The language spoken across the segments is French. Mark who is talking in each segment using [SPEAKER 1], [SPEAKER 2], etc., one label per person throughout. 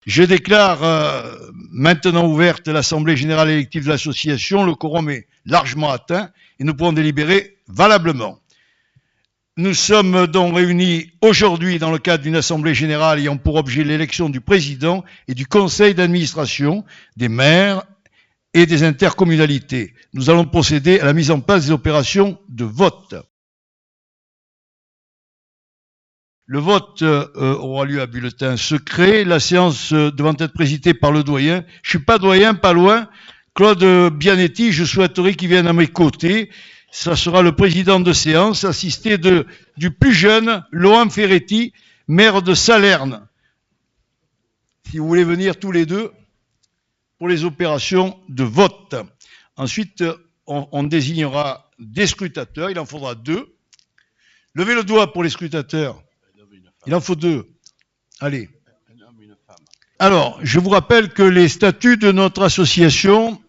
[SPEAKER 1] Je déclare maintenant ouverte l'Assemblée générale élective de l'association. Le quorum est largement atteint et nous pourrons délibérer valablement. Nous sommes donc réunis aujourd'hui dans le cadre d'une Assemblée générale ayant pour objet l'élection du président et du conseil d'administration, des maires et des intercommunalités. Nous allons procéder à la mise en place des opérations de vote. Le vote aura lieu à bulletin secret. La séance devant être présidée par le doyen. Je suis pas doyen, pas loin. Claude Bianetti, je souhaiterais qu'il vienne à mes côtés. Ça sera le président de séance, assisté du plus jeune, Laurent Ferretti, maire de Salerne. Si vous voulez venir tous les deux pour les opérations de vote. Ensuite, on désignera des scrutateurs. Il en faudra 2. Levez le doigt pour les scrutateurs. Il en faut 2. Allez. Alors, je vous rappelle que les statuts de notre association,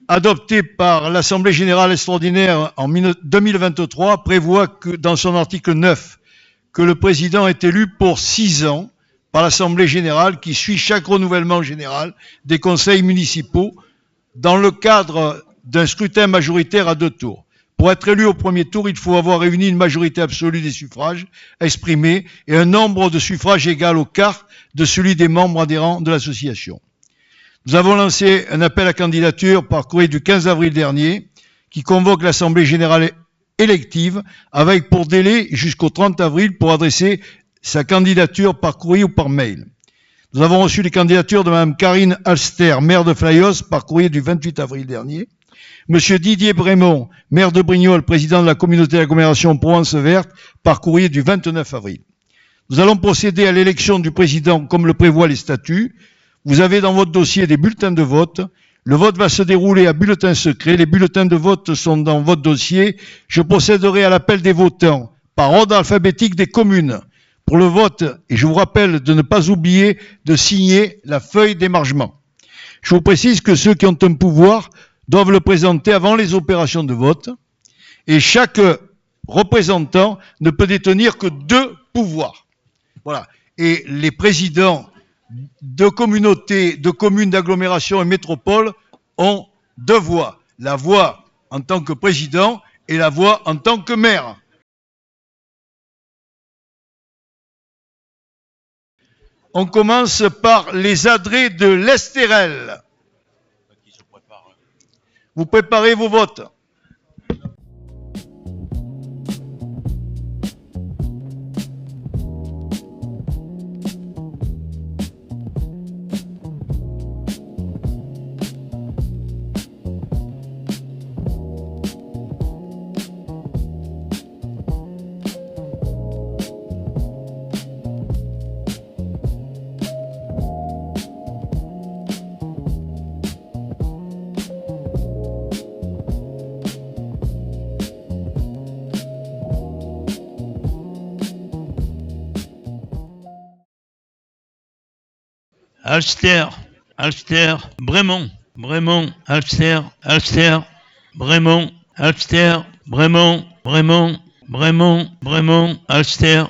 [SPEAKER 1] adoptés par l'Assemblée générale extraordinaire en 2023, prévoient que, dans son article 9, que le président est élu pour 6 ans par l'Assemblée générale qui suit chaque renouvellement général des conseils municipaux dans le cadre d'un scrutin majoritaire à 2 tours. Pour être élu au premier tour, il faut avoir réuni une majorité absolue des suffrages exprimés et un nombre de suffrages égal au quart de celui des membres adhérents de l'association. Nous avons lancé un appel à candidature par courrier du 15 avril dernier qui convoque l'Assemblée générale élective avec pour délai jusqu'au 30 avril pour adresser sa candidature par courrier ou par mail. Nous avons reçu les candidatures de Mme Karine Alster, maire de Flayos, par courrier du 28 avril dernier. Monsieur Didier Brémond, maire de Brignoles, président de la communauté d'agglomération Provence Verte, par courrier du 29 avril. Nous allons procéder à l'élection du président comme le prévoient les statuts. Vous avez dans votre dossier des bulletins de vote. Le vote va se dérouler à bulletin secret. Les bulletins de vote sont dans votre dossier. Je procéderai à l'appel des votants par ordre alphabétique des communes pour le vote. Et je vous rappelle de ne pas oublier de signer la feuille d'émargement. Je vous précise que ceux qui ont un pouvoir doivent le présenter avant les opérations de vote. Et chaque représentant ne peut détenir que 2 pouvoirs. Voilà. Et les présidents de communautés, de communes d'agglomération et métropole ont 2 voix. La voix en tant que président et la voix en tant que maire. On commence par les adrets de l'Estérel. Vous préparez vos votes.
[SPEAKER 2] Alster, Brémond, Alster, Brémond, Alster, Brémond, Alster, Brémond, Alster, Brémond, Alster,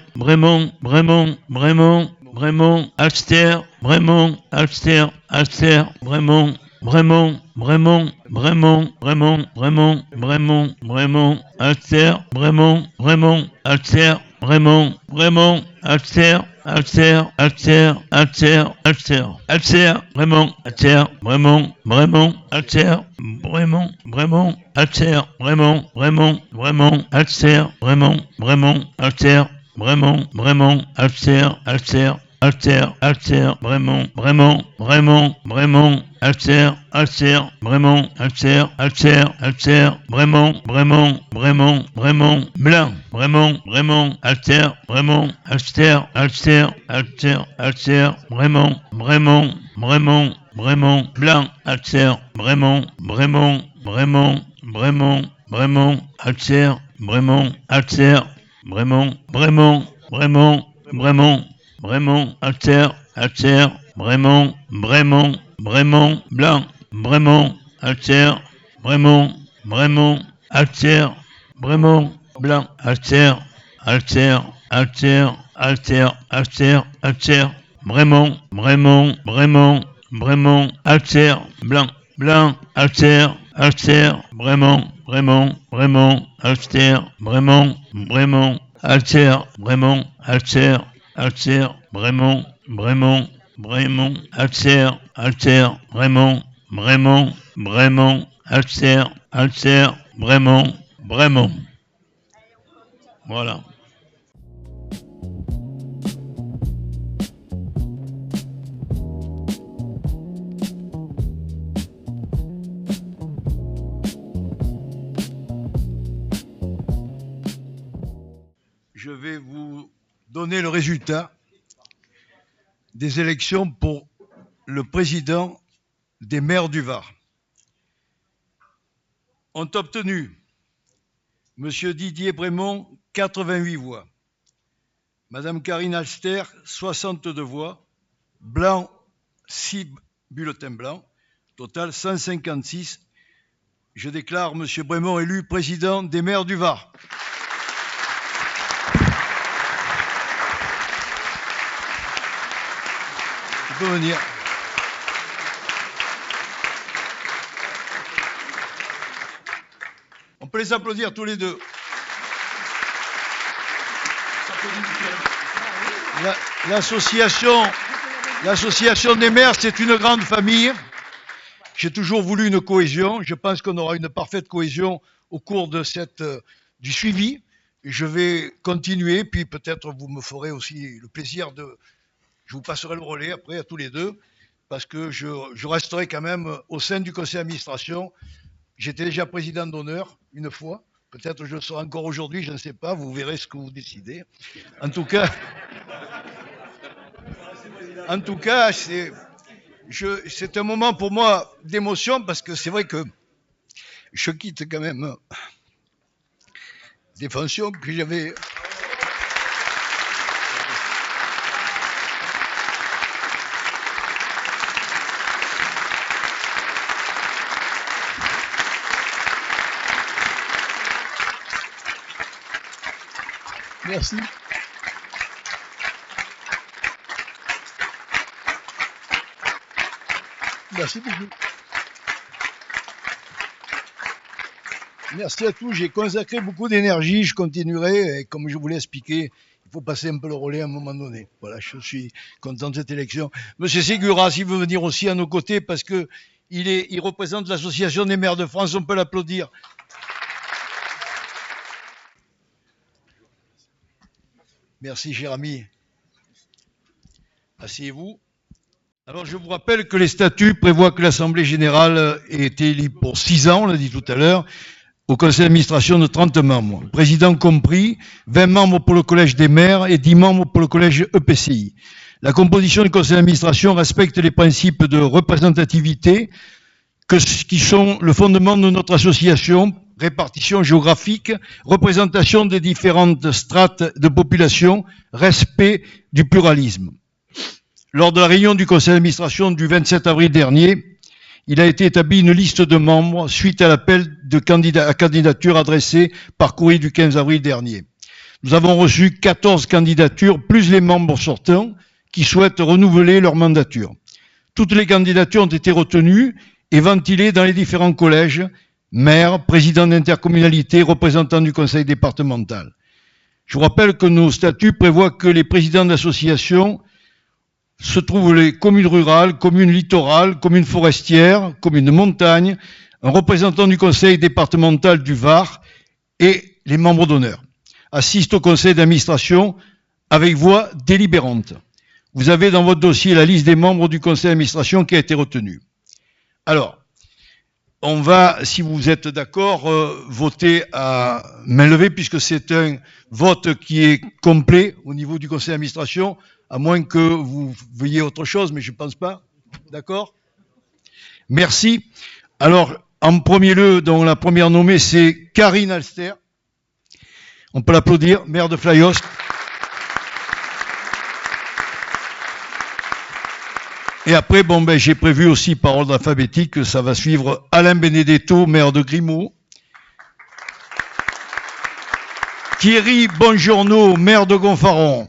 [SPEAKER 2] Brémond, Alster, Brémond, Alster, Brémond, Brémond, Brémond, Brémond, Alster, Blanc, Blanc, Alster, Alster, Brémond, Brémond, Brémond, Alster, Brémond, Brémond, Alster, Brémond, Alster, Alster, Brémond, Brémond, Brémond, Alster, Alster, Brémond, Brémond, Brémond, Alster, Alster, Brémond, Brémond. Voilà.
[SPEAKER 1] Je vais vous donner le résultat des élections pour le président des maires du Var. Ont obtenu M. Didier Brémond, 88 voix. Mme Karine Alster, 62 voix. Blanc, 6 bulletins blancs. Total, 156. Je déclare M. Brémond élu président des maires du Var. Il peut venir. On peut les applaudir tous les deux. L'association des maires, c'est une grande famille. J'ai toujours voulu une cohésion. Je pense qu'on aura une parfaite cohésion au cours de du suivi. Je vais continuer, puis peut-être vous me ferez aussi le plaisir je vous passerai le relais après à tous les deux, parce que je resterai quand même au sein du conseil d'administration. J'étais déjà président d'honneur une fois. Peut-être je le serai encore aujourd'hui, je ne sais pas. Vous verrez ce que vous décidez. En tout cas, c'est un moment pour moi d'émotion parce que c'est vrai que je quitte quand même des fonctions que j'avais. Merci. Merci beaucoup. Merci à tous. J'ai consacré beaucoup d'énergie. Je continuerai. Et comme je vous l'ai expliqué, il faut passer un peu le relais à un moment donné. Voilà, je suis content de cette élection. Monsieur Ségura, s'il veut venir aussi à nos côtés, parce que il représente l'association des maires de France, on peut l'applaudir. Merci, cher ami. Asseyez-vous. Alors, je vous rappelle que les statuts prévoient que l'Assemblée générale est élue pour 6 ans, on l'a dit tout à l'heure, au conseil d'administration de 30 membres, président compris, 20 membres pour le collège des maires et 10 membres pour le collège EPCI. La composition du conseil d'administration respecte les principes de représentativité qui sont le fondement de notre association, répartition géographique, représentation des différentes strates de population, respect du pluralisme. Lors de la réunion du conseil d'administration du 27 avril dernier, il a été établi une liste de membres suite à l'appel à candidature adressé par courrier du 15 avril dernier. Nous avons reçu 14 candidatures, plus les membres sortants qui souhaitent renouveler leur mandature. Toutes les candidatures ont été retenues et ventilées dans les différents collèges, maires, présidents d'intercommunalité, représentants du conseil départemental. Je vous rappelle que nos statuts prévoient que les présidents d'associations se trouvent les communes rurales, communes littorales, communes forestières, communes de montagne, un représentant du conseil départemental du Var et les membres d'honneur assistent au conseil d'administration avec voix délibérante. Vous avez dans votre dossier la liste des membres du conseil d'administration qui a été retenue. Alors, on va, si vous êtes d'accord, voter à main levée puisque c'est un vote qui est complet au niveau du conseil d'administration, à moins que vous veuillez autre chose, mais je ne pense pas. D'accord ? Merci. Alors, en premier lieu, dont la première nommée, c'est Karine Alster. On peut l'applaudir, maire de Flayost. Et après, j'ai prévu aussi par ordre alphabétique que ça va suivre Alain Benedetto, maire de Grimaud. Thierry Bongiorno, maire de Gonfaron.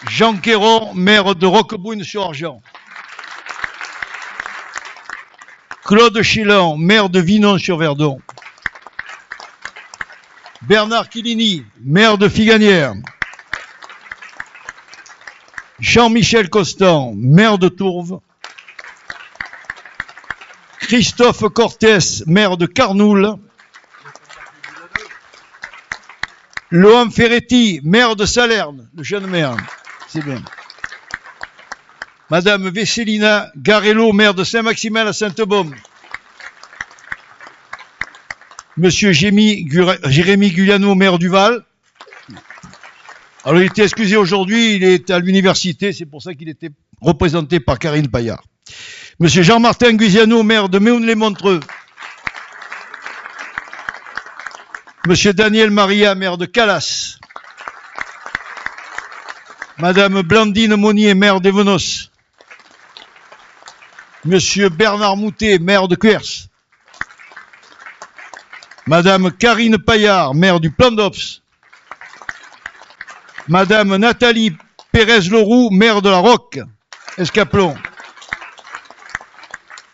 [SPEAKER 1] Jean Quéron, maire de Roquebrune-sur-Argent. Claude Chélan, maire de Vinon-sur-Verdon. Bernard Quilini, maire de Figanière. Jean-Michel Constant, maire de Tourves. Christophe Cortès, maire de Carnoul. Lohan Ferretti, maire de Salerne, le jeune maire, c'est bien. Madame Vesselina Garello, maire de Saint-Maximin à Sainte-Baume. Monsieur Jérémy Guyano, maire du Val. Alors, il était excusé aujourd'hui, il est à l'université, c'est pour ça qu'il était représenté par Karine Paillard. Monsieur Jean-Martin Guisiano, maire de Méhoun-les-Montreux. Monsieur Daniel Maria, maire de Calas. Madame Blandine Monnier, maire d'Evenos. Monsieur Bernard Moutet, maire de Cuers. Madame Karine Paillard, maire du Plan d'Ops. Madame Nathalie Pérez-Leroux, maire de la Roque, Escaplon.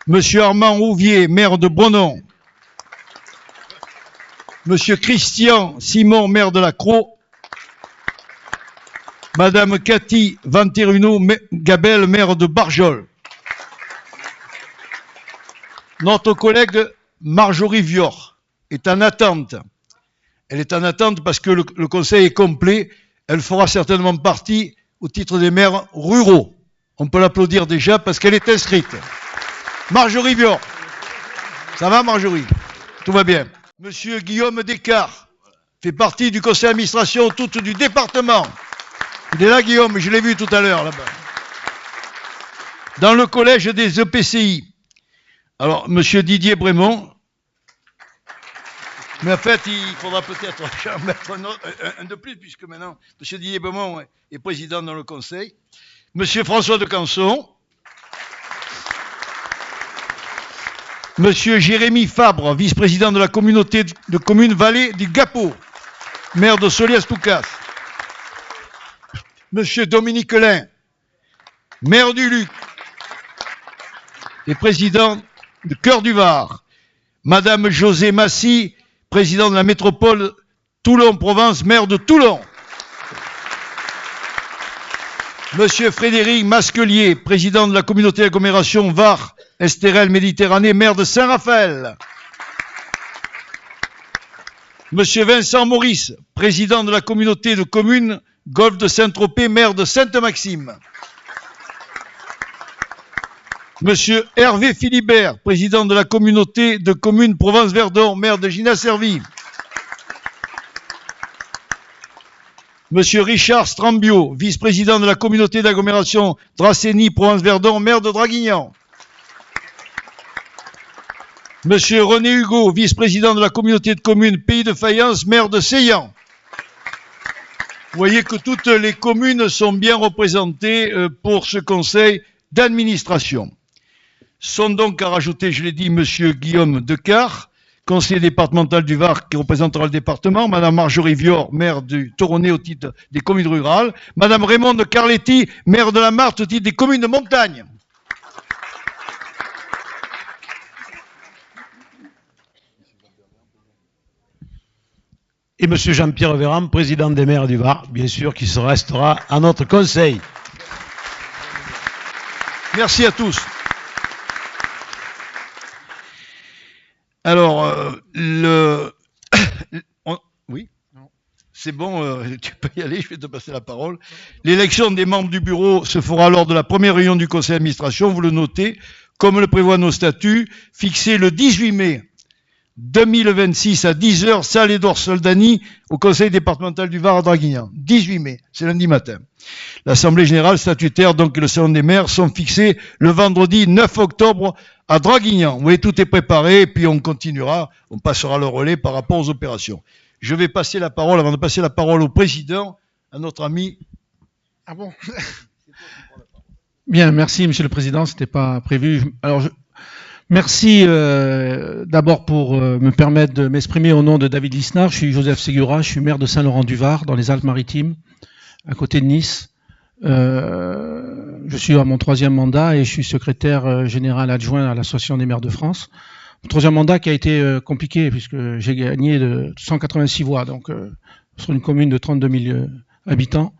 [SPEAKER 1] Monsieur Armand Rouvier, maire de Brenon. Monsieur Christian Simon, maire de la Crau. Madame Cathy Vanteruno Gabel, maire de Barjol. Notre collègue Marjorie Vior est en attente. Elle est en attente parce que le conseil est complet. Elle fera certainement partie au titre des maires ruraux. On peut l'applaudir déjà parce qu'elle est inscrite. Marjorie Vior. Ça va, Marjorie? Tout va bien. Monsieur Guillaume Descartes fait partie du conseil d'administration tout du département. Il est là, Guillaume, je l'ai vu tout à l'heure là-bas. Dans le collège des EPCI. Alors, monsieur Didier Brémond. Mais en fait, il faudra peut-être en mettre un de plus, puisque maintenant, monsieur Didier Brémond est président dans le conseil. Monsieur François de Canson. Monsieur Jérémy Fabre, vice-président de la communauté de communes Vallée du Gapot, maire de Solias-Toucas. Monsieur Dominique Lin, maire du Luc et président de Cœur du Var. Madame José Massy, président de la métropole Toulon-Provence, maire de Toulon. Monsieur Frédéric Masquelier, président de la communauté d'agglomération Var, Estérel Méditerranée, maire de Saint-Raphaël. Monsieur Vincent Maurice, président de la communauté de communes Golfe de Saint-Tropez, maire de Sainte-Maxime. Monsieur Hervé Philibert, président de la communauté de communes Provence-Verdon, maire de Gina-Servie. Monsieur Richard Strambio, vice-président de la communauté d'agglomération Dracénie-Provence-Verdon, maire de Draguignan. Monsieur René Hugo, vice-président de la communauté de communes Pays de Fayence, maire de Seillan. Vous voyez que toutes les communes sont bien représentées pour ce conseil d'administration. Sont donc à rajouter, je l'ai dit, monsieur Guillaume Descartes, conseiller départemental du Var qui représentera le département, madame Marjorie Vior, maire du Toronnet au titre des communes rurales, madame Raymonde Carletti, maire de la Marthe au titre des communes de montagne.
[SPEAKER 3] Et monsieur Jean-Pierre Véran, président des maires du Var, bien sûr, qui se restera à notre conseil.
[SPEAKER 1] Merci à tous. Alors, oui, c'est bon, tu peux y aller, je vais te passer la parole. L'élection des membres du bureau se fera lors de la première réunion du conseil d'administration, vous le notez, comme le prévoient nos statuts, fixé le 18 mai 2026 à 10h, salle Édouard Soldani, au conseil départemental du Var à Draguignan. 18 mai, c'est lundi matin. L'assemblée générale statutaire, donc, et le salon des maires sont fixés le vendredi 9 octobre à Draguignan. Vous voyez, tout est préparé, et puis on continuera, on passera le relais par rapport aux opérations. Je vais passer la parole, avant de passer la parole au président, à notre ami.
[SPEAKER 4] Ah bon? Bien, merci, monsieur le président, c'était pas prévu. Alors, merci d'abord pour me permettre de m'exprimer au nom de David Lisnard. Je suis Joseph Ségura, je suis maire de Saint-Laurent-du-Var, dans les Alpes-Maritimes, à côté de Nice. Je suis à mon 3e mandat et je suis secrétaire général adjoint à l'Association des maires de France. Mon 3e mandat qui a été compliqué puisque j'ai gagné de 186 voix, donc sur une commune de 32 000 habitants.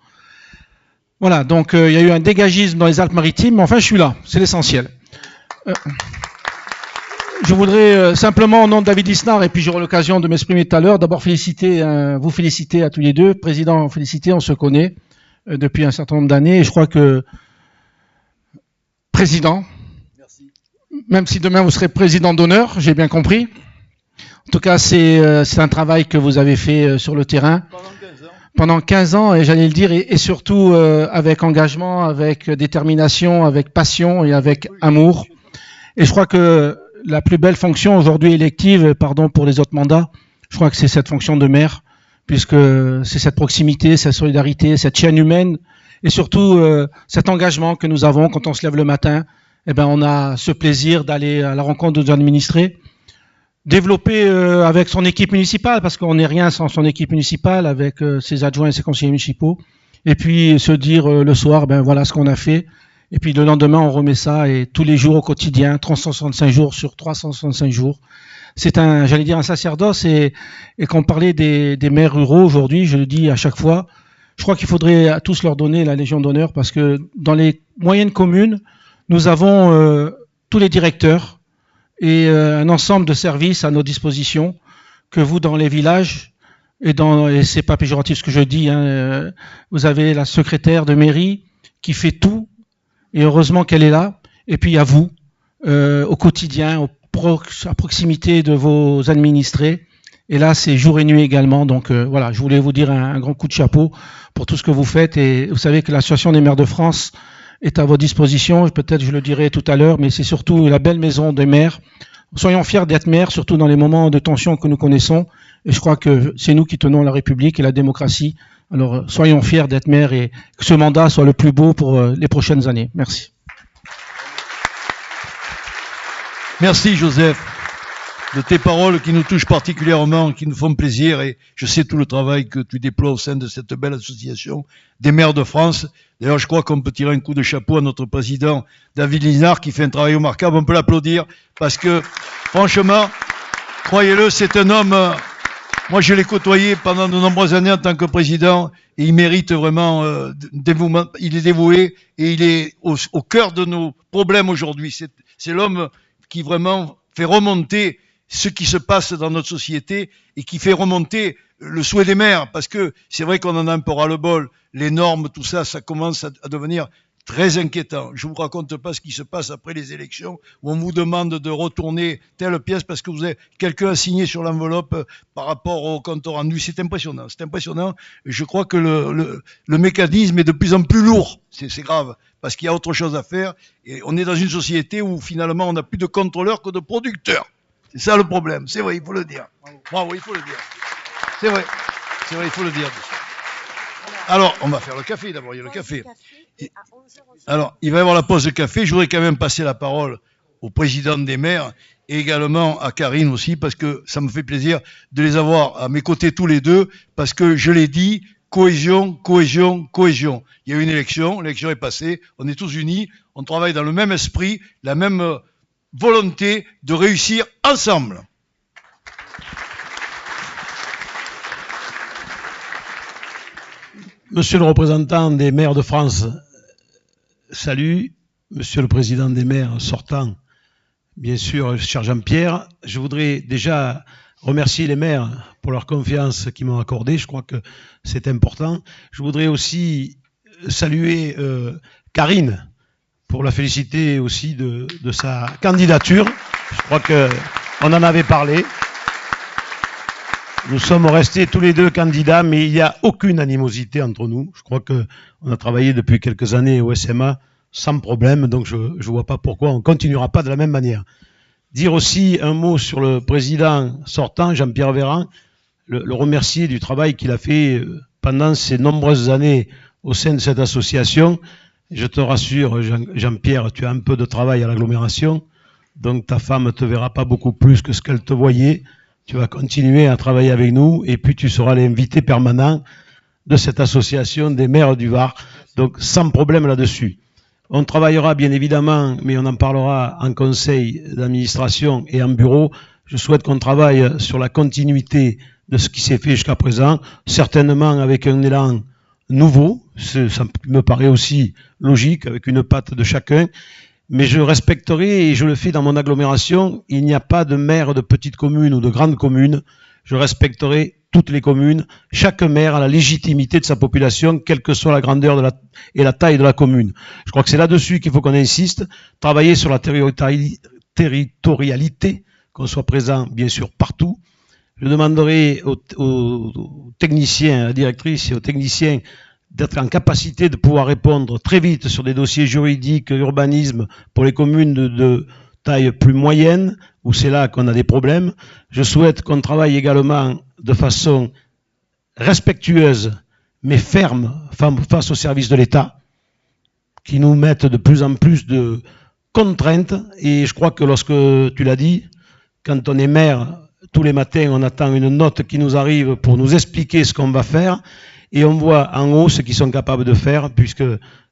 [SPEAKER 4] Voilà, donc il y a eu un dégagisme dans les Alpes-Maritimes, mais enfin je suis là, c'est l'essentiel. Je voudrais simplement, au nom de David Lisnard, et puis j'aurai l'occasion de m'exprimer tout à l'heure, d'abord vous féliciter à tous les deux. Président, féliciter, on se connaît depuis un certain nombre d'années, et je crois que président, merci. Même si demain vous serez président d'honneur, j'ai bien compris. En tout cas, c'est un travail que vous avez fait sur le terrain. Pendant 15 ans, et j'allais le dire, et surtout avec engagement, avec détermination, avec passion et avec amour. Et je crois que la plus belle fonction aujourd'hui élective, pardon pour les autres mandats, je crois que c'est cette fonction de maire, puisque c'est cette proximité, cette solidarité, cette chaîne humaine, et surtout cet engagement que nous avons quand on se lève le matin. Eh ben, on a ce plaisir d'aller à la rencontre de nos administrés, développer avec son équipe municipale, parce qu'on n'est rien sans son équipe municipale, avec ses adjoints et ses conseillers municipaux, et puis se dire le soir, ben voilà ce qu'on a fait. Et puis le lendemain, on remet ça, et tous les jours au quotidien, 365 jours sur 365 jours. C'est un, j'allais dire, un sacerdoce, et quand on parlait des maires ruraux aujourd'hui, je le dis à chaque fois, je crois qu'il faudrait à tous leur donner la Légion d'honneur, parce que dans les moyennes communes, nous avons tous les directeurs et un ensemble de services à nos dispositions, que vous, dans les villages, et c'est pas péjoratif ce que je dis, hein, vous avez la secrétaire de mairie qui fait tout, et heureusement qu'elle est là. Et puis il y a vous, au quotidien, à proximité de vos administrés. Et là, c'est jour et nuit également. Donc voilà, je voulais vous dire un grand coup de chapeau pour tout ce que vous faites. Et vous savez que l'Association des maires de France est à votre disposition. Peut-être je le dirai tout à l'heure, mais c'est surtout la belle maison des maires. Soyons fiers d'être maires, surtout dans les moments de tension que nous connaissons. Et je crois que c'est nous qui tenons la République et la démocratie. Alors, soyons fiers d'être maires et que ce mandat soit le plus beau pour les prochaines années. Merci.
[SPEAKER 1] Merci, Joseph, de tes paroles qui nous touchent particulièrement, qui nous font plaisir, et je sais tout le travail que tu déploies au sein de cette belle association des maires de France. D'ailleurs, je crois qu'on peut tirer un coup de chapeau à notre président David Lisnard qui fait un travail remarquable. On peut l'applaudir parce que, franchement, croyez-le, c'est un homme... Moi, je l'ai côtoyé pendant de nombreuses années en tant que président, et il mérite vraiment dévouement. Il est dévoué et il est au cœur de nos problèmes aujourd'hui. C'est l'homme qui vraiment fait remonter ce qui se passe dans notre société et qui fait remonter le souhait des maires, parce que c'est vrai qu'on en a un peu ras-le-bol. Les normes, tout ça, ça commence à devenir très inquiétant. Je vous raconte pas ce qui se passe après les élections, où on vous demande de retourner telle pièce parce que vous avez quelqu'un a signé sur l'enveloppe par rapport au compte rendu. C'est impressionnant, c'est impressionnant. Je crois que le mécanisme est de plus en plus lourd. C'est grave, parce qu'il y a autre chose à faire. Et on est dans une société où finalement on n'a plus de contrôleurs que de producteurs. C'est ça le problème. C'est vrai, il faut le dire. Bravo, il faut le dire. C'est vrai, il faut le dire. Alors, on va faire le café d'abord, il y a le café. Alors, il va y avoir la pause de café. Je voudrais quand même passer la parole au président des maires et également à Karine aussi, parce que ça me fait plaisir de les avoir à mes côtés tous les deux, parce que je l'ai dit, cohésion, cohésion, cohésion. Il y a eu une élection, l'élection est passée, on est tous unis, on travaille dans le même esprit, la même volonté de réussir ensemble.
[SPEAKER 3] Monsieur le représentant des maires de France, salut. Monsieur le président des maires sortant, bien sûr, cher Jean-Pierre, je voudrais déjà remercier les maires pour leur confiance qu'ils m'ont accordée. Je crois que c'est important. Je voudrais aussi saluer Karine pour la féliciter aussi de sa candidature. Je crois qu'on en avait parlé. Nous sommes restés tous les deux candidats, mais il n'y a aucune animosité entre nous. Je crois qu'on a travaillé depuis quelques années au SMA sans problème, donc je ne vois pas pourquoi on ne continuera pas de la même manière. Dire aussi un mot sur le président sortant, Jean-Pierre Véran, le remercier du travail qu'il a fait pendant ces nombreuses années au sein de cette association. Je te rassure, Jean-Pierre, tu as un peu de travail à l'agglomération, donc ta femme ne te verra pas beaucoup plus que ce qu'elle te voyait. Tu vas continuer à travailler avec nous et puis tu seras l'invité permanent de cette association des maires du Var. Donc, sans problème là-dessus. On travaillera bien évidemment, mais on en parlera en conseil d'administration et en bureau. Je souhaite qu'on travaille sur la continuité de ce qui s'est fait jusqu'à présent, certainement avec un élan nouveau, ça me paraît aussi logique, avec une patte de chacun, mais je respecterai, et je le fais dans mon agglomération, il n'y a pas de maire de petite commune ou de grande commune, je respecterai toutes les communes, chaque maire a la légitimité de sa population, quelle que soit la grandeur et la taille de la commune. Je crois que c'est là-dessus qu'il faut qu'on insiste, travailler sur la territorialité, qu'on soit présent bien sûr partout. Je demanderai aux techniciens, à la directrice et aux techniciens d'être en capacité de pouvoir répondre très vite sur des dossiers juridiques, urbanisme, pour les communes de taille plus moyenne, où c'est là qu'on a des problèmes. Je souhaite qu'on travaille également de façon respectueuse, mais ferme, face aux services de l'État, qui nous mettent de plus en plus de contraintes. Et je crois que lorsque tu l'as dit, quand on est maire, tous les matins, on attend une note qui nous arrive pour nous expliquer ce qu'on va faire. Et on voit en haut ce qu'ils sont capables de faire, puisque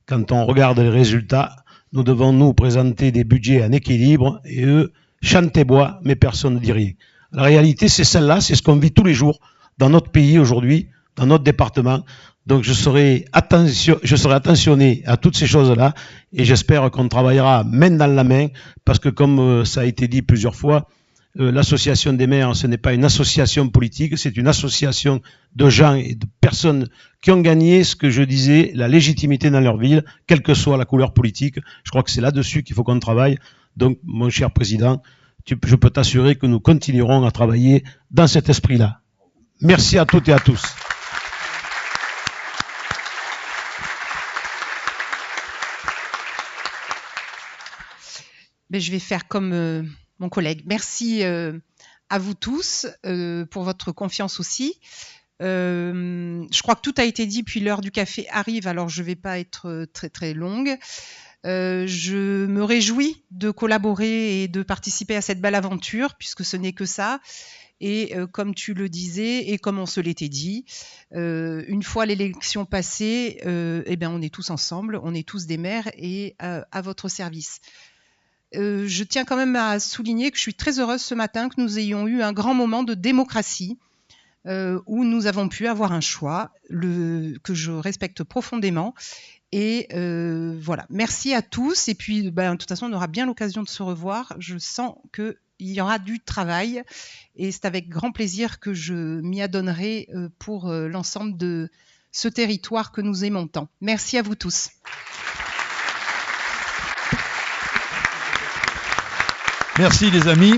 [SPEAKER 3] quand on regarde les résultats, nous devons nous présenter des budgets en équilibre, et eux, chanter bois, mais personne ne dit rien. La réalité, c'est celle-là, c'est ce qu'on vit tous les jours dans notre pays aujourd'hui, dans notre département. Donc je serai attentionné à toutes ces choses-là, et j'espère qu'on travaillera main dans la main, parce que comme ça a été dit plusieurs fois, l'association des maires, ce n'est pas une association politique, c'est une association de gens et de personnes qui ont gagné, ce que je disais, la légitimité dans leur ville, quelle que soit la couleur politique. Je crois que c'est là-dessus qu'il faut qu'on travaille. Donc, mon cher président, je peux t'assurer que nous continuerons à travailler dans cet esprit-là. Merci à toutes et à tous.
[SPEAKER 5] Je vais faire comme mon collègue. Merci à vous tous pour votre confiance aussi. Je crois que tout a été dit, puis l'heure du café arrive, alors je ne vais pas être très très longue. Je me réjouis de collaborer et de participer à cette belle aventure, puisque ce n'est que ça. Et comme tu le disais, et comme on se l'était dit, une fois l'élection passée, on est tous ensemble, on est tous des maires et à votre service. Je tiens quand même à souligner que je suis très heureuse ce matin que nous ayons eu un grand moment de démocratie où nous avons pu avoir un choix que je respecte profondément. Et voilà, merci à tous. Et puis, de toute façon, on aura bien l'occasion de se revoir. Je sens qu'il y aura du travail et c'est avec grand plaisir que je m'y adonnerai pour l'ensemble de ce territoire que nous aimons tant. Merci à vous tous.
[SPEAKER 1] Merci les amis.